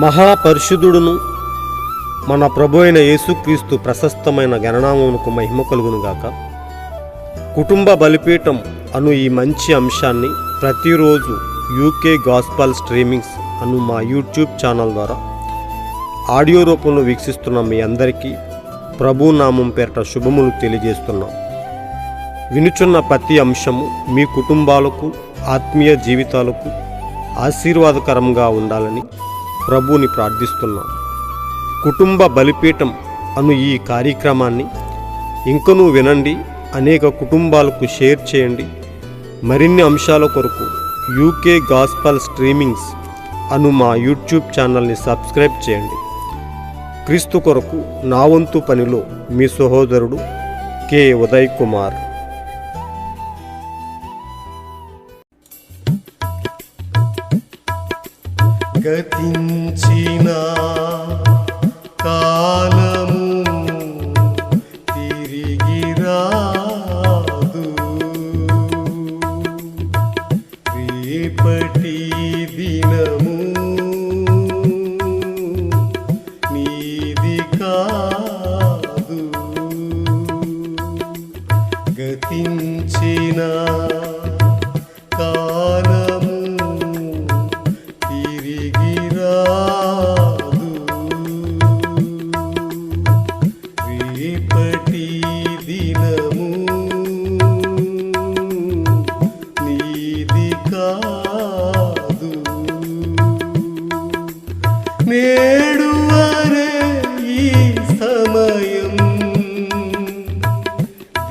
మహాపరిశుద్ధుడును మన ప్రభు అయిన యేసుక్రీస్తు ప్రశస్తమైన గణనామమునకు మహిమ కలుగునుగాక. కుటుంబ బలిపీఠం అను ఈ మంచి అంశాన్ని ప్రతిరోజు యూకే గాస్పల్ స్ట్రీమింగ్స్ అను మా యూట్యూబ్ ఛానల్ ద్వారా ఆడియో రూపంలో వీక్షిస్తున్న మీ అందరికీ ప్రభు నామం పేరిట శుభములు తెలియజేస్తున్నాం. వినుచున్న ప్రతి అంశము మీ కుటుంబాలకు ఆత్మీయ జీవితాలకు ఆశీర్వాదకరంగా ఉండాలని ప్రభువుని ప్రార్థిస్తున్నాం. కుటుంబ బలిపీఠం అను ఈ కార్యక్రమాన్ని ఇంకనూ వినండి, అనేక కుటుంబాలకు షేర్ చేయండి. మరిన్ని అంశాల కొరకు యూకే గాస్పల్ స్ట్రీమింగ్స్ అను మా యూట్యూబ్ ఛానల్ని సబ్స్క్రైబ్ చేయండి. క్రీస్తు కొరకు నా వంతు పనిలో మీ సహోదరుడు కె ఉదయ్ కుమార్. గతించిన కాలము తిరిగి రాదు, రేపటి దినము నీది కాదు. గతించిన కాలము తిరిగి రాదు, రేపటి దినము నీది కాదు. నేడు వరే ఈ సమయం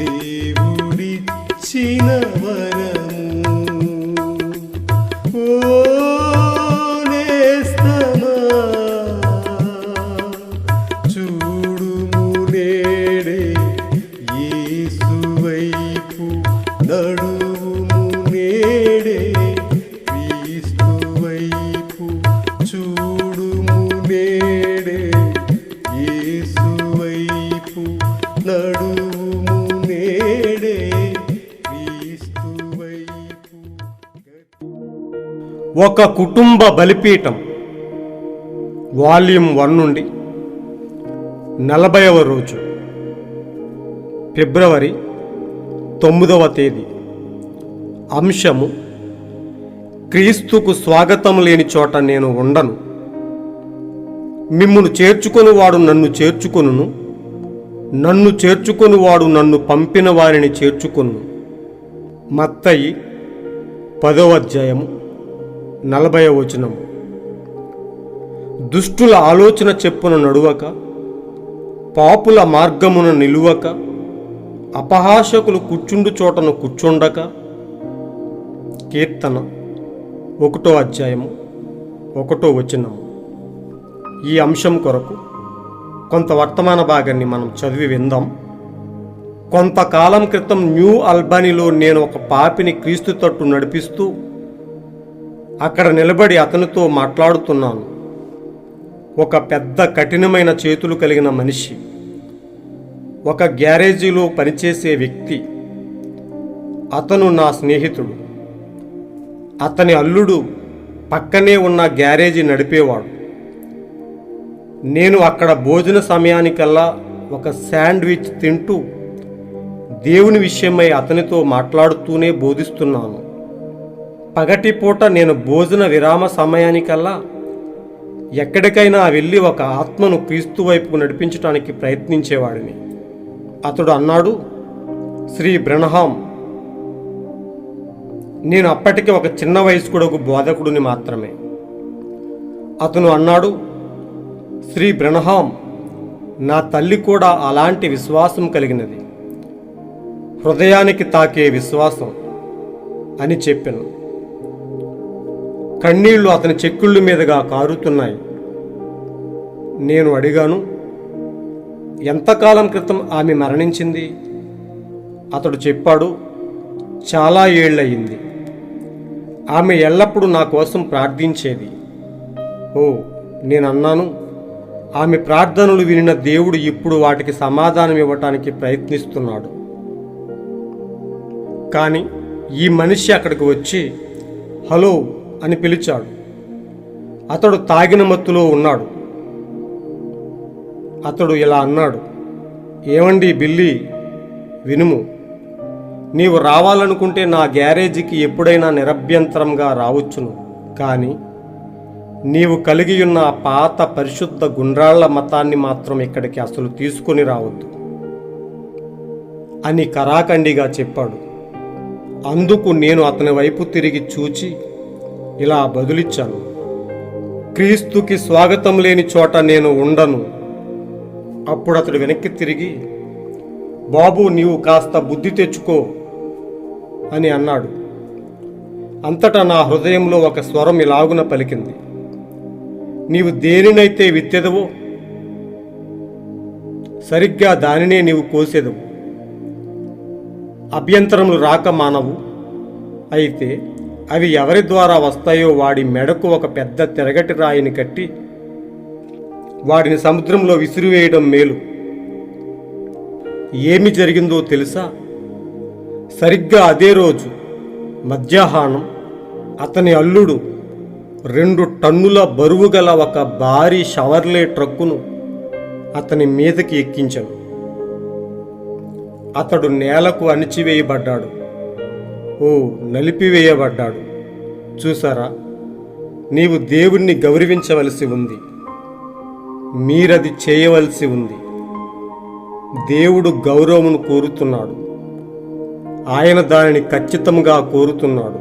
దేవుడిచ్చిన వరము. ఓ నేస్తమా, చూడుము నేడే యేసు వైపు, నడువుము నేడే క్రీస్తు వైపు. చూడుము నేడే యేసు వైపు, నడువుము నేడే క్రీస్తు వైపు. ఒక కుటుంబ బలిపీఠం వాల్యూమ్ 1 నుండి 40వ రోజు, ఫిబ్రవరి 9వ తేదీ. అంశము: క్రీస్తుకు స్వాగతం లేని చోట నేను ఉండను. మిమ్మును చేర్చుకొనివాడు నన్ను చేర్చుకొనును, నన్ను చేర్చుకొనివాడు నన్ను పంపిన వారిని చేర్చుకొను. మత్తయి 10వ అధ్యాయము 40వ వచనము. దుష్టుల ఆలోచన చెప్పున నడువక, పాపుల మార్గమున నిలువక, అపహాసకులు కూర్చుండు చోటను కూర్చుండక. కీర్తన 1వ అధ్యాయము 1వ వచనము. ఈ అంశం కొరకు కొంత వర్తమాన భాగాన్ని మనం చదివి విందాం. కొంతకాలం క్రితం న్యూ అల్బనీలో నేను ఒక పాపిని క్రీస్తు తట్టు నడిపిస్తూ అక్కడ నిలబడి అతనితో మాట్లాడుతున్నాను. ఒక పెద్ద కఠినమైన చేతులు కలిగిన మనిషి, ఒక గ్యారేజీలో పనిచేసే వ్యక్తి. అతను నా స్నేహితుడు. అతని అల్లుడు పక్కనే ఉన్న గ్యారేజీ నడిపేవాడు. నేను అక్కడ భోజన సమయానికల్లా ఒక శాండ్విచ్ తింటూ దేవుని విషయమై అతనితో మాట్లాడుతూనే బోధిస్తున్నాను. పగటిపూట నేను భోజన విరామ సమయానికల్లా ఎక్కడికైనా వెళ్ళి ఒక ఆత్మను క్రీస్తు వైపుకు నడిపించడానికి ప్రయత్నించేవాడిని. అతడు అన్నాడు, శ్రీ బ్రన్హామ్. నేను అప్పటికే ఒక చిన్న వయస్కుడకు బోధకుడిని మాత్రమే. అతను అన్నాడు, శ్రీ బ్రన్హామ్, నా తల్లి కూడా అలాంటి విశ్వాసం కలిగినది, హృదయానికి తాకే విశ్వాసం అని చెప్పాను. కన్నీళ్లు అతని చెక్కుళ్ళ మీదుగా కారుతున్నాయి. నేను అడిగాను, ఎంతకాలం క్రితం ఆమె మరణించింది? అతడు చెప్పాడు, చాలా ఏళ్ళయింది. ఆమె ఎల్లప్పుడూ నా కోసం ప్రార్థించేది. ఓ, నేనన్నాను, ఆమె ప్రార్థనలు వినిన దేవుడు ఇప్పుడు వాటికి సమాధానం ఇవ్వటానికి ప్రయత్నిస్తున్నాడు. కానీ ఈ మనిషి అక్కడికి వచ్చి హలో అని పిలిచాడు. అతడు తాగిన మత్తులో ఉన్నాడు. అతడు ఇలా అన్నాడు, ఏమండి బిల్లీ, వినుము, నీవు రావాలనుకుంటే నా గ్యారేజీకి ఎప్పుడైనా నిరభ్యంతరంగా రావచ్చును, కానీ నీవు కలిగి ఉన్న ఆ పాత పరిశుద్ధ గుండ్రాళ్ల మతాన్ని మాత్రం ఇక్కడికి అసలు తీసుకొని రావద్దు అని కరాఖండిగా చెప్పాడు. అందుకు నేను అతని వైపు తిరిగి చూచి ఇలా బదులిచ్చాను, క్రీస్తుకి స్వాగతం లేని చోట నేను ఉండను. అప్పుడు అతడు వెనక్కి తిరిగి, బాబు, నీవు కాస్త బుద్ధి తెచ్చుకో అని అన్నాడు. అంతటా నా హృదయంలో ఒక స్వరం ఇలాగున పలికింది, నీవు దేనినైతే విత్తెదవో సరిగ్గా దానినే నీవు కోసెదవు. అభ్యంతరములు రాక మానవు. అయితే అవి ఎవరి ద్వారా వస్తాయో వాడి మెడకు ఒక పెద్ద తిరగటి రాయిని కట్టి వాడిని సముద్రంలో విసిరివేయడం మేలు. ఏమి జరిగిందో తెలుసా? సరిగ్గా అదే రోజు మధ్యాహ్నం అతని అల్లుడు 2 టన్నుల బరువు గల ఒక భారీ షవర్లే ట్రక్కును అతని మీదకి ఎక్కించాను. అతడు నేలకు అణిచివేయబడ్డాడు. నలిపివేయబడ్డాడు. చూసారా, నీవు దేవుణ్ణి గౌరవించవలసి ఉంది. మీరది చేయవలసి ఉంది. దేవుడు గౌరవమును కోరుతున్నాడు. ఆయన దానిని ఖచ్చితంగా కోరుతున్నాడు.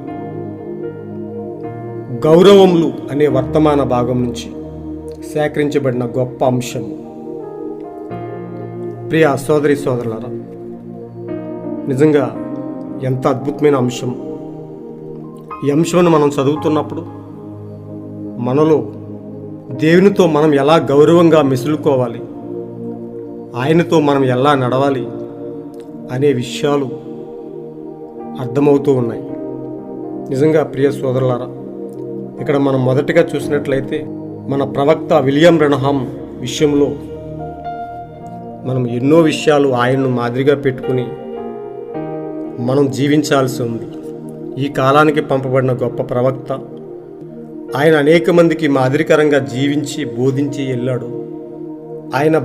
గౌరవములు అనే వర్తమాన భాగం నుంచి సేకరించబడిన గొప్ప అంశం. ప్రియ సోదరి సోదరులారా, నిజంగా ఎంత అద్భుతమైన అంశం. ఈ అంశంను మనం చదువుతున్నప్పుడు మనలో దేవునితో మనం ఎలా గౌరవంగా మెసులుకోవాలి, ఆయనతో మనం ఎలా నడవాలి అనే విషయాలు అర్థమవుతూ ఉన్నాయి. నిజంగా ప్రియ సోదరులారా, ఇక్కడ మనం మొదటిగా చూసినట్లయితే మన ప్రవక్త విలియం బ్రెనహాం విషయంలో మనం ఎన్నో విషయాలు ఆయన్ను మాదిరిగా పెట్టుకుని మనం జీవించాల్సి ఉంది. ఈ కాలానికి పంపబడిన గొప్ప ప్రవక్త. ఆయన అనేక మందికి మాదిరికరంగా జీవించి బోధించి వెళ్ళాడు. ఆయన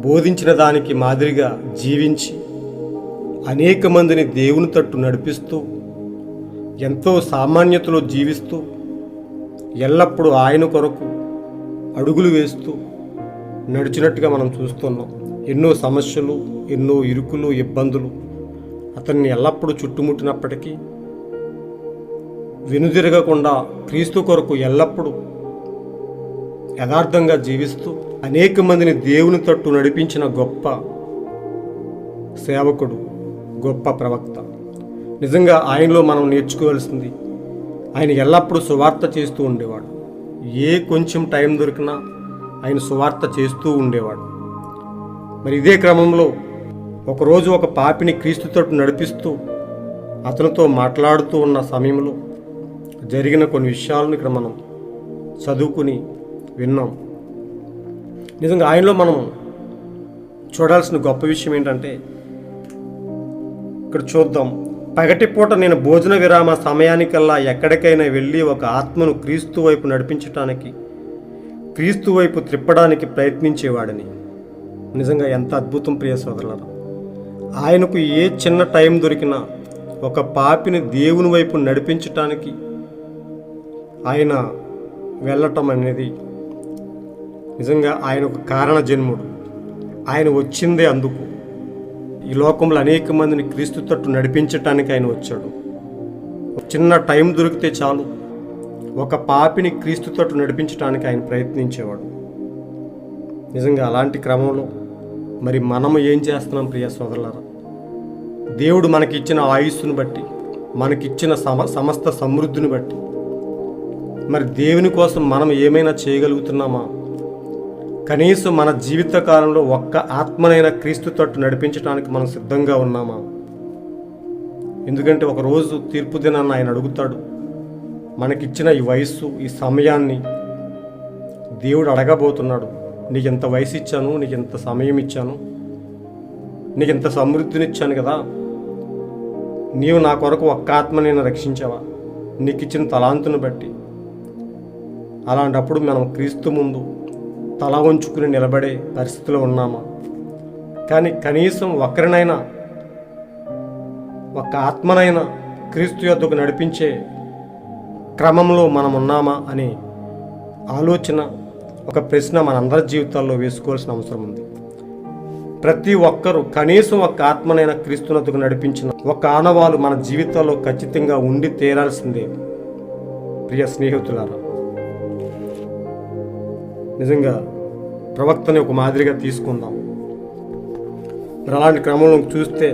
బోధించిన దానికి మాదిరిగా జీవించి అనేక మందిని దేవుని తట్టు నడిపిస్తూ ఎంతో సామాన్యతలో జీవిస్తూ ఎల్లప్పుడూ ఆయన కొరకు అడుగులు వేస్తూ నడిచినట్టుగా మనం చూస్తున్నాం. ఎన్నో సమస్యలు, ఎన్నో ఇరుకులు, ఇబ్బందులు అతన్ని ఎల్లప్పుడూ చుట్టుముట్టినప్పటికీ వెనుదిరగకుండా క్రీస్తు కొరకు ఎల్లప్పుడూ యథార్థంగా జీవిస్తూ అనేక మందిని దేవుని తట్టు నడిపించిన గొప్ప సేవకుడు, గొప్ప ప్రవక్త. నిజంగా ఆయనలో మనం నేర్చుకోవాల్సింది, ఆయన ఎల్లప్పుడూ సువార్త చేస్తూ ఉండేవాడు. ఏ కొంచెం టైం దొరికినా ఆయన సువార్త చేస్తూ ఉండేవాడు. మరి ఇదే క్రమంలో ఒకరోజు ఒక పాపిని క్రీస్తుతో నడిపిస్తూ అతనితో మాట్లాడుతూ ఉన్న సమయంలో జరిగిన కొన్ని విషయాలను ఇక్కడ మనం చదువుకుని విన్నాం. నిజంగా ఆయనలో మనం చూడాల్సిన గొప్ప విషయం ఏంటంటే, ఇక్కడ చూద్దాం. పగటిపూట నేను భోజన విరామ సమయానికల్లా ఎక్కడికైనా వెళ్ళి ఒక ఆత్మను క్రీస్తు వైపు నడిపించటానికి, క్రీస్తు వైపు త్రిప్పడానికి ప్రయత్నించేవాడని. నిజంగా ఎంత అద్భుతం ప్రియ సోదరులారా. ఆయనకు ఏ చిన్న టైం దొరికినా ఒక పాపిని దేవుని వైపు నడిపించటానికి ఆయన వెళ్ళటం అనేది నిజంగా ఆయన ఒక కారణ జన్ముడు. ఆయన వచ్చిందే అందుకు. ఈ లోకంలో అనేక మందిని క్రీస్తు తట్టు నడిపించటానికి ఆయన వచ్చాడు. చిన్న టైం దొరికితే చాలు ఒక పాపిని క్రీస్తు తట్టు నడిపించడానికి ఆయన ప్రయత్నించేవాడు. నిజంగా అలాంటి క్రమంలో మరి మనము ఏం చేస్తున్నాం ప్రియ సోదరులారా? దేవుడు మనకిచ్చిన ఆయుస్సును బట్టి, మనకిచ్చిన సమస్త సమృద్ధిని బట్టి మరి దేవుని కోసం మనం ఏమైనా చేయగలుగుతున్నామా? కనీసం మన జీవిత కాలంలో ఒక్క ఆత్మనైనా క్రీస్తు తట్టు నడిపించడానికి మనం సిద్ధంగా ఉన్నామా? ఎందుకంటే ఒకరోజు తీర్పు దినాన్ని ఆయన అడుగుతాడు. మనకిచ్చిన ఈ వయస్సు, ఈ సమయాన్ని దేవుడు అడగబోతున్నాడు. నీకు ఎంత వయసు ఇచ్చాను, నీకు ఎంత సమయం ఇచ్చాను, నీకు ఎంత సమృద్ధినిచ్చాను కదా, నీవు నా కొరకు ఒక్క ఆత్మ నేను రక్షించావా? నీకు ఇచ్చిన తలాంతును బట్టి, అలాంటప్పుడు మనం క్రీస్తు ముందు తల వంచుకుని నిలబడే పరిస్థితిలో ఉన్నామా? కానీ కనీసం ఒక్కరినైనా, ఒక్క ఆత్మనైనా క్రీస్తు యొద్దకు నడిపించే క్రమంలో మనం ఉన్నామా అనే ఆలోచన, ఒక ప్రశ్న మనందరి జీవితాల్లో వేసుకోవాల్సిన అవసరం ఉంది. ప్రతి ఒక్కరూ కనీసం ఒక ఆత్మనైనా క్రీస్తునొద్దకు నడిపించిన ఒక ఆనవాలు మన జీవితాల్లో ఖచ్చితంగా ఉండి తీరాల్సిందే. ప్రియ స్నేహితులారా, నిజంగా ప్రవక్తని ఒక మాదిరిగా తీసుకుందాం. మరి అలాంటి క్రమంలో చూస్తే,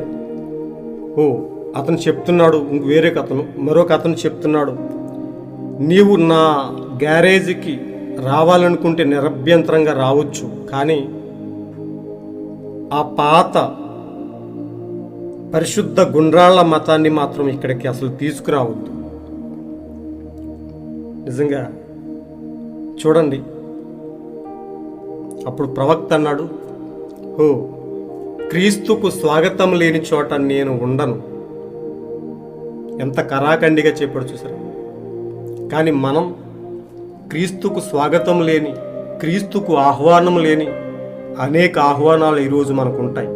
అతను చెప్తున్నాడు, వేరే అతను మరొక అతను చెప్తున్నాడు, నీవు నా గ్యారేజీకి రావాలనుకుంటే నిరభ్యంతరంగా రావచ్చు, కానీ ఆ పాత పరిశుద్ధ గుండ్రాళ్ల మతాన్ని మాత్రం ఇక్కడికి అసలు తీసుకురావద్దు. నిజంగా చూడండి, అప్పుడు ప్రవక్త అన్నాడు, క్రీస్తుకు స్వాగతం లేని చోట నేను ఉండను. ఎంత కరాఖండిగా చెప్పాడు చూసారా. కానీ మనం క్రీస్తుకు స్వాగతం లేని, క్రీస్తుకు ఆహ్వానం లేని అనేక ఆహ్వానాలు ఈరోజు మనకు ఉంటాయి.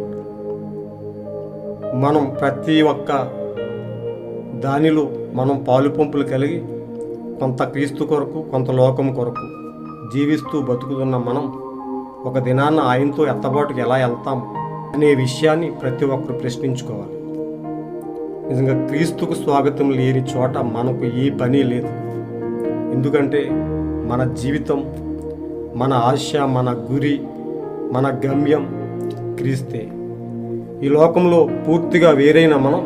మనం ప్రతి ఒక్క దానిలో మనం పాలు పంపులు కలిగి కొంత క్రీస్తు కొరకు, కొంత లోకం కొరకు జీవిస్తూ బతుకుతున్న మనం ఒక దినాన్న ఆయనతో ఎత్తబాటుకు ఎలా వెళ్తాం అనే విషయాన్ని ప్రతి ఒక్కరు ప్రశ్నించుకోవాలి. నిజంగా క్రీస్తుకు స్వాగతం లేని చోట మనకు ఏ పని లేదు. ఎందుకంటే మన జీవితం, మన ఆశ, మన గురి, మన గమ్యం క్రీస్తే. ఈ లోకంలో పూర్తిగా వేరైన మనం,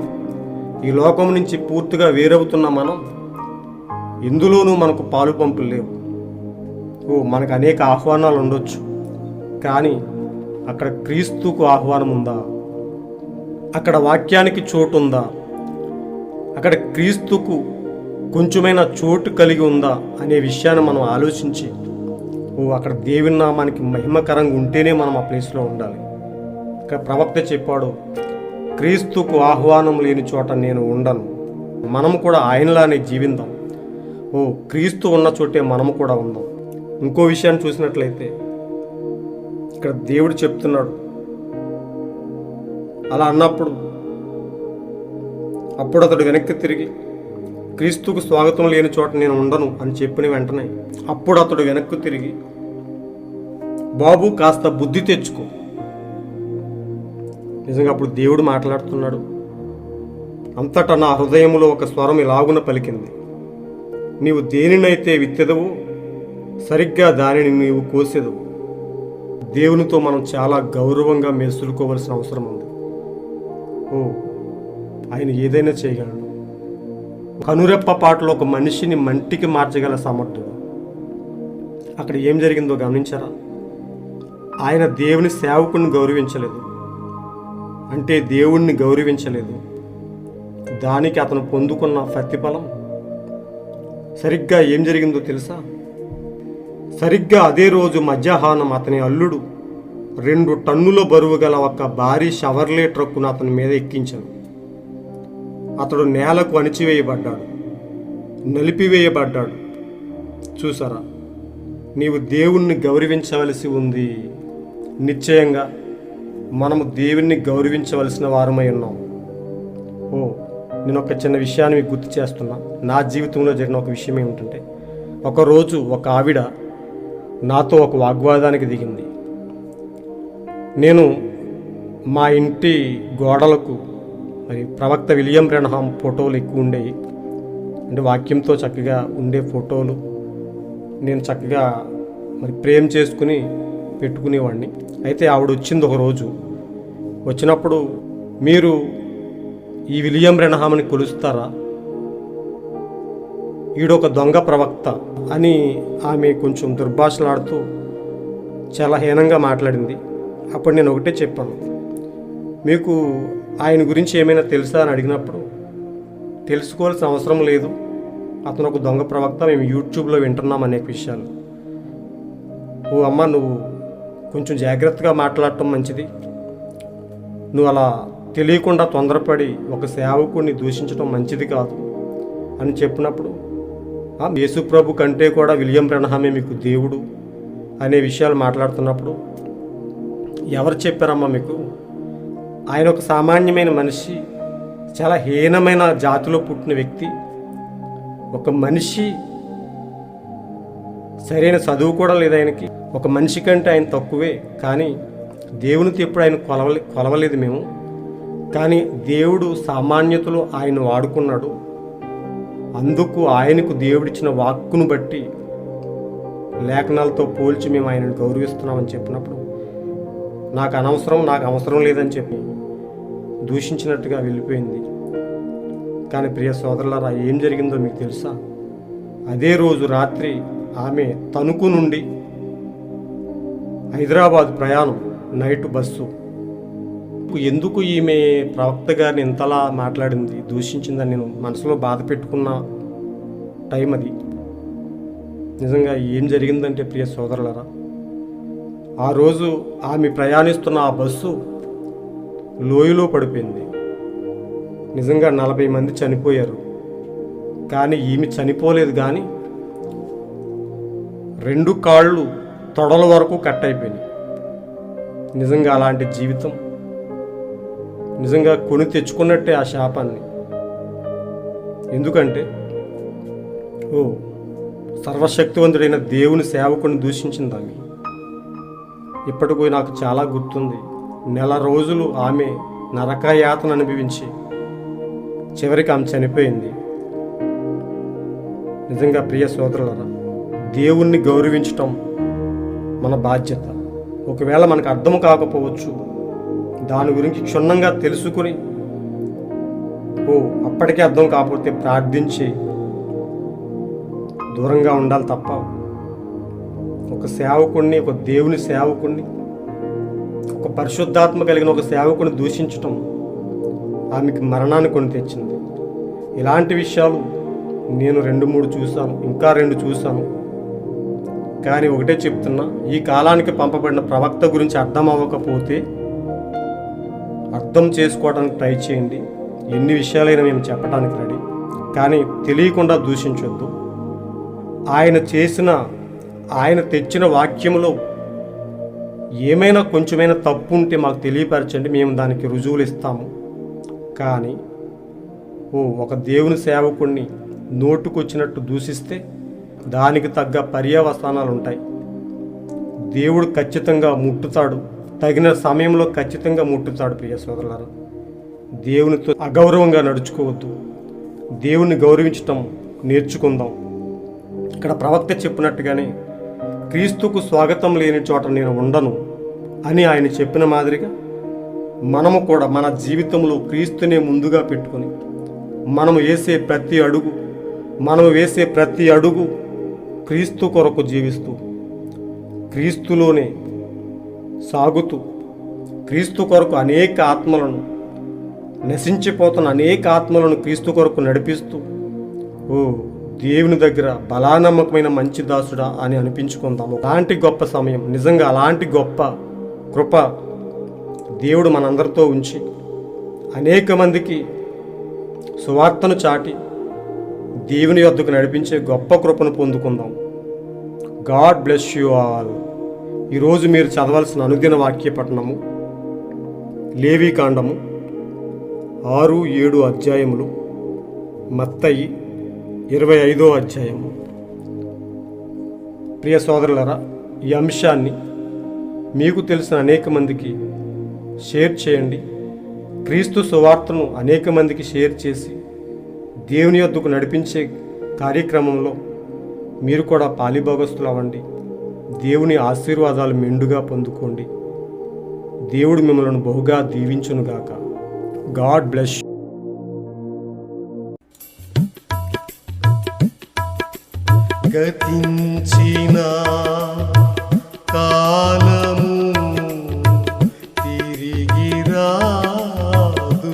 ఈ లోకం నుంచి పూర్తిగా వేరవుతున్న మనం, ఎందులోనూ మనకు పాలు పంపులు లేవు. మనకు అనేక ఆహ్వానాలు ఉండొచ్చు, కానీ అక్కడ క్రీస్తుకు ఆహ్వానం ఉందా? అక్కడ వాక్యానికి చోటు ఉందా? అక్కడ క్రీస్తుకు కొంచెమైనా చోటు కలిగి ఉందా అనే విషయాన్ని మనం ఆలోచించి, అక్కడ దేవుని నామానికి మహిమకరంగా ఉంటేనే మనం ఆ ప్లేస్లో ఉండాలి. ఇక్కడ ప్రవక్త చెప్పాడు, క్రీస్తుకు ఆహ్వానం లేని చోట నేను ఉండను. మనము కూడా ఆయనలానే జీవిద్దాం. క్రీస్తు ఉన్న చోటే మనము కూడా ఉందాం. ఇంకో విషయాన్ని చూసినట్లయితే ఇక్కడ దేవుడు చెప్తున్నాడు, అలా అన్నప్పుడు అతడు వెనక్కి తిరిగి, క్రీస్తుకు స్వాగతం లేని చోట నేను ఉండను అని చెప్పిన వెంటనే అప్పుడు అతడు వెనక్కి తిరిగి, బాబు కాస్త బుద్ధి తెచ్చుకో. నిజంగా అప్పుడు దేవుడు మాట్లాడుతున్నాడు. అంతటా నా హృదయంలో ఒక స్వరం ఇలాగున పలికింది, నీవు దేనినైతే విత్తెదవో సరిగ్గా దానిని నీవు కోసెదవు. దేవునితో మనం చాలా గౌరవంగా మెసులుకోవాల్సిన అవసరం ఉంది. ఆయన ఏదైనా చేయగలడు. కనురెప్ప పాటలో ఒక మనిషిని మంటికి మార్చగల సమర్థుడు. అక్కడ ఏం జరిగిందో గమనించారా? ఆయన దేవుని సేవకుని గౌరవించలేదు, అంటే దేవుణ్ణి గౌరవించలేదు. దానికి అతను పొందుకున్న ప్రతిఫలం సరిగ్గా ఏం జరిగిందో తెలుసా? సరిగ్గా అదే రోజు మధ్యాహ్నం అతని అల్లుడు 2 టన్నుల బరువు గల ఒక భారీ షవర్లే ట్రక్కును అతని మీద ఎక్కించాను. అతడు నేలకు అణిచివేయబడ్డాడు, నలిపివేయబడ్డాడు. చూసారా, నీవు దేవుణ్ణి గౌరవించవలసి ఉంది. నిశ్చయంగా మనము దేవుణ్ణి గౌరవించవలసిన వారమై ఉన్నాం. నేను ఒక చిన్న విషయాన్ని మీకు గుర్తు చేస్తున్నా. నా జీవితంలో జరిగిన ఒక విషయం ఏమిటంటే, ఒకరోజు ఒక ఆవిడ నాతో ఒక వాగ్వాదానికి దిగింది. నేను మా ఇంటి గోడలకు మరి ప్రవక్త విలియం బ్రెన్హామ్ ఫోటోలు ఎక్కువ ఉండేవి. అంటే వాక్యంతో చక్కగా ఉండే ఫోటోలు నేను చక్కగా మరి ప్రేమ్ చేసుకుని పెట్టుకునేవాడిని. అయితే ఆవిడ వచ్చింది ఒక రోజు. వచ్చినప్పుడు, మీరు ఈ విలియం బ్రెన్హామ్ని కొలుస్తారా? ఈడొక దొంగ ప్రవక్త అని ఆమె కొంచెం దుర్భాషలాడుతూ చాలా హీనంగా మాట్లాడింది. అప్పుడు నేను ఒకటే చెప్పాను, మీకు ఆయన గురించి ఏమైనా తెలుసా అని అడిగినప్పుడు, తెలుసుకోవాల్సిన అవసరం లేదు, అతను ఒక దొంగ ప్రవక్త, మేము యూట్యూబ్లో వింటున్నాం అనేక విషయాలు. అమ్మ, నువ్వు కొంచెం జాగ్రత్తగా మాట్లాడటం మంచిది. నువ్వు అలా తెలియకుండా తొందరపడి ఒక సేవకుడిని దూషించడం మంచిది కాదు అని చెప్పినప్పుడు యేసు ప్రభు కంటే కూడా విలియం బ్రనహామే మీకు దేవుడు అనే విషయాలు మాట్లాడుతున్నప్పుడు ఎవరు చెప్పారమ్మా మీకు? ఆయన ఒక సామాన్యమైన మనిషి, చాలా హీనమైన జాతిలో పుట్టిన వ్యక్తి. ఒక మనిషి, సరైన చదువు కూడా లేదు ఆయనకి. ఒక మనిషి కంటే ఆయన తక్కువే. కానీ దేవునితో ఎప్పుడు ఆయన కొలవలేదు మేము. కానీ దేవుడు సామాన్యతలో ఆయన వాడుకున్నాడు. అందుకు ఆయనకు దేవుడిచ్చిన వాక్కును బట్టి లేఖనాలతో పోల్చి మేము ఆయనను గౌరవిస్తున్నామని చెప్పినప్పుడు నాకు అవసరం లేదని చెప్పి దూషించినట్టుగా వెళ్ళిపోయింది. కానీ ప్రియ సోదరులారా, ఏం జరిగిందో మీకు తెలుసా? అదే రోజు రాత్రి ఆమె తణుకు నుండి హైదరాబాద్ ప్రయాణం, నైట్ బస్సు. ఎందుకు ఈమె ప్రవక్త గారిని ఇంతలా మాట్లాడింది, దూషించిందని నేను మనసులో బాధ పెట్టుకున్న టైం అది. నిజంగా ఏం జరిగిందంటే ప్రియ సోదరులారా, ఆ రోజు ఆమె ప్రయాణిస్తున్న ఆ బస్సు లోయలో పడిపోయింది. నిజంగా 40 మంది చనిపోయారు. కానీ ఈమె చనిపోలేదు. కానీ 2 కాళ్ళు తొడల వరకు కట్ అయిపోయినాయి. నిజంగా అలాంటి జీవితం నిజంగా కొని తెచ్చుకున్నట్టే ఆ శాపాన్ని. ఎందుకంటే సర్వశక్తివంతుడైన దేవుని సేవకుని దూషించింది ఆమె. ఇప్పటికీ నాకు చాలా గుర్తుంది. 1 నెల రోజులు ఆమె నరకయాతన అనుభవించి చివరికి ఆమె చనిపోయింది. నిజంగా ప్రియ సోదరులారా, దేవుణ్ణి గౌరవించటం మన బాధ్యత. ఒకవేళ మనకు అర్థం కాకపోవచ్చు, దాని గురించి క్షుణ్ణంగా తెలుసుకుని అప్పటికే అర్థం కాకపోతే ప్రార్థించి దూరంగా ఉండాలి తప్ప ఒక సేవకుణ్ణి, ఒక దేవుని సేవకుణ్ణి, ఒక పరిశుద్ధాత్మ కలిగిన ఒక సేవకుని దూషించటం ఆమెకి మరణాన్ని కొని తెచ్చింది. ఇలాంటి విషయాలు నేను 2-3 చూశాను, ఇంకా 2 చూశాను. కానీ ఒకటే చెప్తున్నా, ఈ కాలానికి పంపబడిన ప్రవక్త గురించి అర్థం అవ్వకపోతే అర్థం చేసుకోవడానికి ట్రై చేయండి. ఎన్ని విషయాలైనా మేము చెప్పడానికి రెడీ. కానీ తెలియకుండా దూషించొద్దు. ఆయన తెచ్చిన వాక్యంలో ఏమైనా కొంచెమైనా తప్పు ఉంటే మాకు తెలియపరచండి, మేము దానికి రుజువులు ఇస్తాము. కానీ ఒక దేవుని సేవకుణ్ణి నోటుకొచ్చినట్టు దూషిస్తే దానికి తగ్గ పర్యవసానాలు ఉంటాయి. దేవుడు ఖచ్చితంగా ముట్టుతాడు, తగిన సమయంలో ఖచ్చితంగా ముట్టుతాడు. ప్రియ సోదరులారా, దేవునితో అగౌరవంగా నడుచుకోవద్దు. దేవుని గౌరవించటం నేర్చుకుందాం. ఇక్కడ ప్రవక్త చెప్పినట్టుగానే క్రీస్తుకు స్వాగతం లేని చోట నేను ఉండను అని ఆయన చెప్పిన మాదిరిగా మనము కూడా మన జీవితంలో క్రీస్తునే ముందుగా పెట్టుకొని మనము వేసే ప్రతి అడుగు క్రీస్తు కొరకు జీవిస్తూ, క్రీస్తులోనే సాగుతూ, క్రీస్తు కొరకు అనేక ఆత్మలను, నశించిపోతున్న అనేక ఆత్మలను క్రీస్తు కొరకు నడిపిస్తూ దేవుని దగ్గర బలానమ్మకమైన మంచి దాసుడా అని అనిపించుకుందాము. అలాంటి గొప్ప సమయం, నిజంగా అలాంటి గొప్ప కృప దేవుడు మనందరితో ఉంచి అనేక మందికి సువార్తను చాటి దేవుని యొద్దకు నడిపించే గొప్ప కృపను పొందుకుందాం. God bless you all. ఈరోజు మీరు చదవాల్సిన అనుదిన వాక్య పఠనము లేవీకాండము 6-7 అధ్యాయములు, మత్తయి 25వ అధ్యాయము. ప్రియ సోదరులారా, ఈ అంశాన్ని మీకు తెలిసిన అనేక మందికి షేర్ చేయండి. క్రీస్తు సువార్తను అనేక మందికి షేర్ చేసి దేవుని యొద్దకు నడిపించే కార్యక్రమంలో మీరు కూడా పాలిభాగస్తులు అవ్వండి. దేవుని ఆశీర్వాదాలు మెండుగా పొందుకోండి. దేవుడు మిమ్మల్ని బహుగా దీవించునుగాక. God bless. గతించిన కాలము తిరిగి రాదు,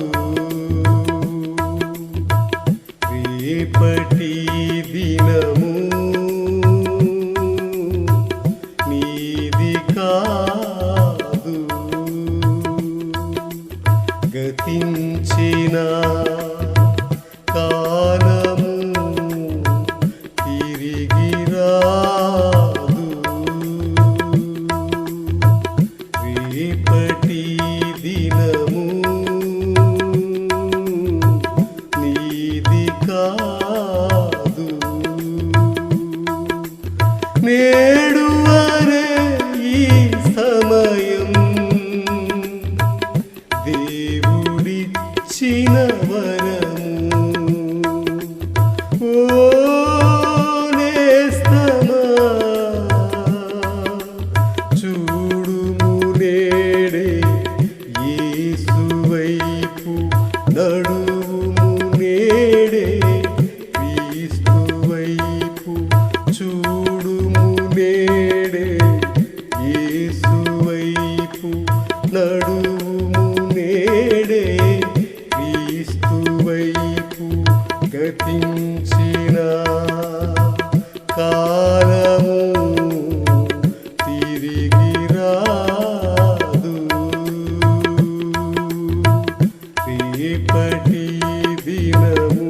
రేపటి దినము నీది కాదు. గతించిన కాలము దేవుడిచ్చిన వరము. ఓ నేస్తమా చూడుము నేడే యేసు వైపు, నడువుము నేడే క్రీస్తు వైపు. చూడుము నేడే యేసు వైపు, నడువుము నేడే క్రీస్తు వైపు. గతించిన కాలము తిరిగి రాదు, రేపటి దినము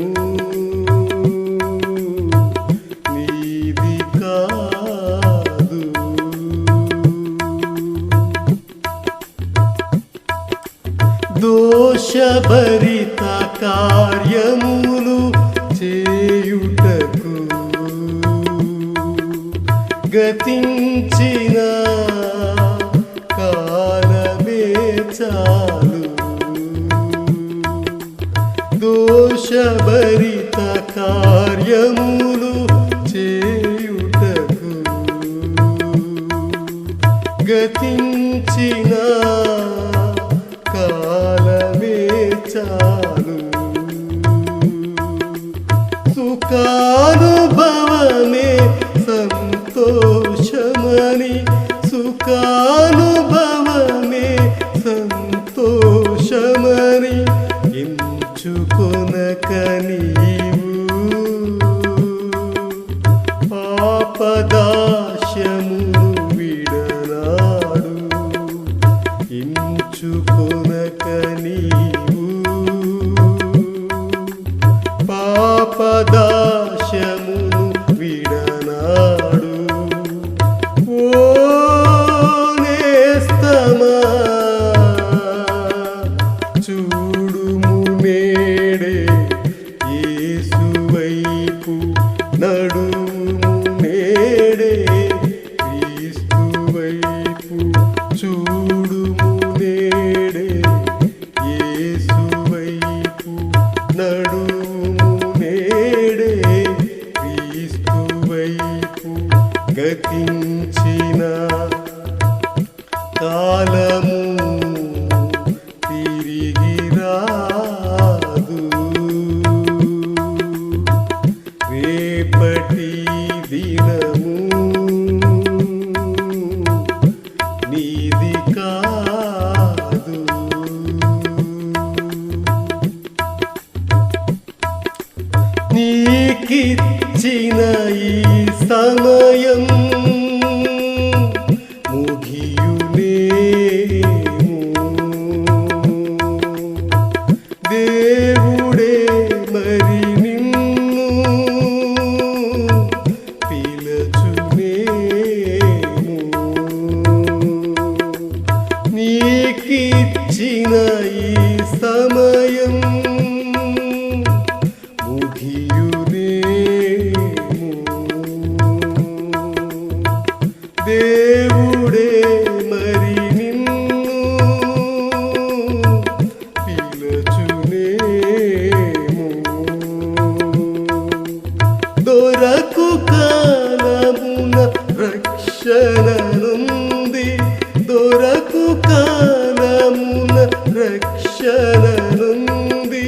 నీది కాదు. దోషభరిత కార్యములు చేయుటకు గతించిన కాలమే చాలు. దోషభరిత కార్యములు చేయుటకు గతించిన కాలమే చాలు. సుఖానుభవమే సంతోషమని, సుఖానుభవమే సంతోషమని ఎంచుకొనక నీవు పాపదాస్యమును విడనాడు. ఎంచుకొనక నీవు పాపదాస్యమును విడనాడు. ఓ నేస్తమా చూడుము నేడే యేసు వైపు, నడువుము నేడే క్రీస్తు వైపు. చూడుము నేడే యేసు వైపు, నడువుము నేడే క్రీస్తు వైపు. గతించిన కాలము తిరిగి రాదు, రేపటి దినము నీది కాదు. నీకిచ్చిన ఈ సమయం ముగియునేమో, దేవుడే మరి నిన్ను పిలచునేమో. నీకిచ్చిన ఈ సమయం ముగియునేమో, దేవుడే మరి నిన్ను పిలచునేమో. దొరకు కాలమున రక్షణ నుండి, దొరకు కాలమున రక్షణ నుండి.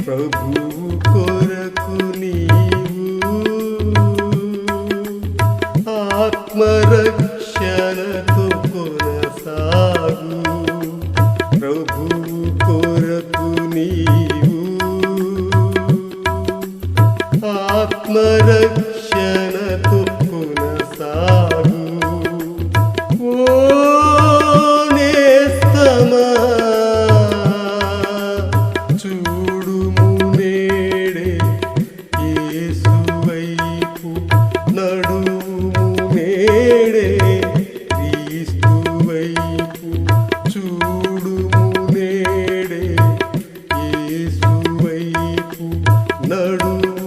ప్రభువు కొరకు నీవు ఆత్మరక్షణతో కొనసాగు. ప్రభువు కొరకు నీవు ఆత్మరక్షణతో కొనసాగు. ఓ నేస్తమా చూడుము నేడే యేసు వైపు, నడువుము నేడే క్రీస్తు వైపు. చూడుము నేడే యేసు వైపు, నడువు